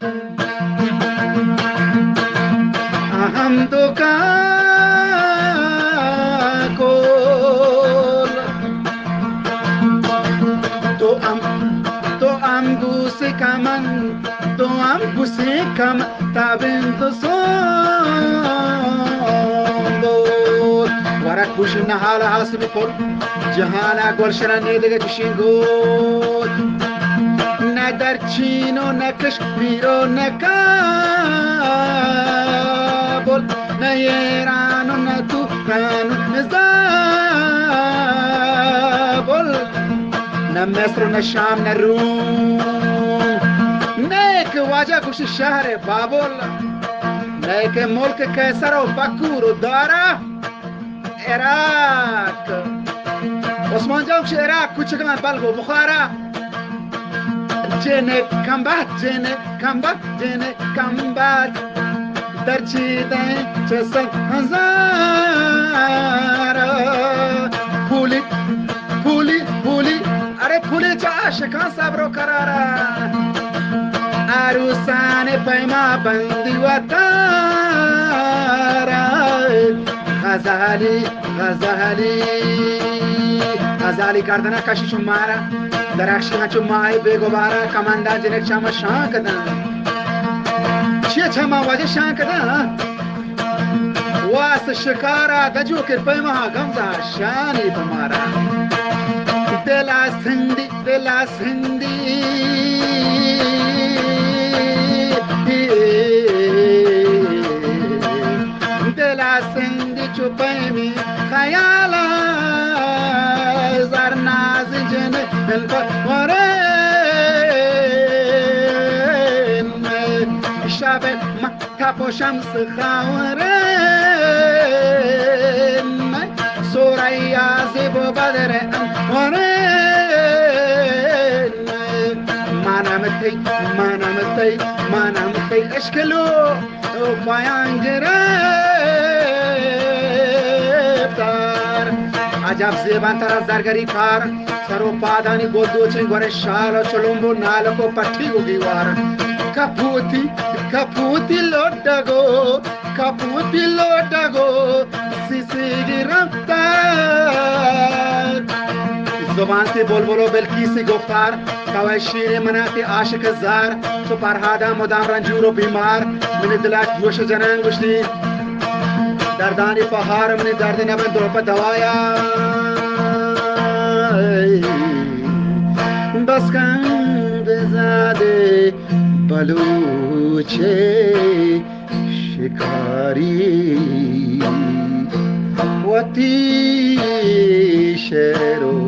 हम तो kakol to am guse kaman to am guse kam tabin to sondo warak bushna hala hasbi kol jahana golshana nedege tushingot na darchino na kashmiro na kabul na yerano na tufano na zabul na misr na sham na rum nek waja kush shahr babul nek mulk kaisar و فکور و داره عراق عثمان جان kush عراق کوچک من بلغو بخاره جنه کمبات در چیده چسن هزار پولی اره پولی چه عاشقان صبر و قراره عروسان پیما بندی و تاره غزالی کردن کشی شماره درخشی هچو مای بگوباره کماندان جنک چما شان کدن چیه چما واجه شان کدن واس شکارا دجو کر پیما گمزا شانی تمارا دلا سندی چوپیمی خیالا زرناز جن الفورین شب مکتب و شمس خاورین سوره عزیب و بدر انوارین منم تی اشکلو پایان گرفتار عجب زیبان تر از درگری کار سر و پادانی گودو چین گوره شال و چلومبو نالکو پٹی گو دیوار کپوتی لوٹگو سیسی گرفتار زبان تی بلبلو بلکیسی گفتار کوای شیر مناتی عاشق زار تو پرهادا مدام رنجور و بیمار من دلک جوش جنان گشتی دردانی پهار من درد نبن دروپ دوایا بس کن بزاده بلوچه شکاری وتی شروع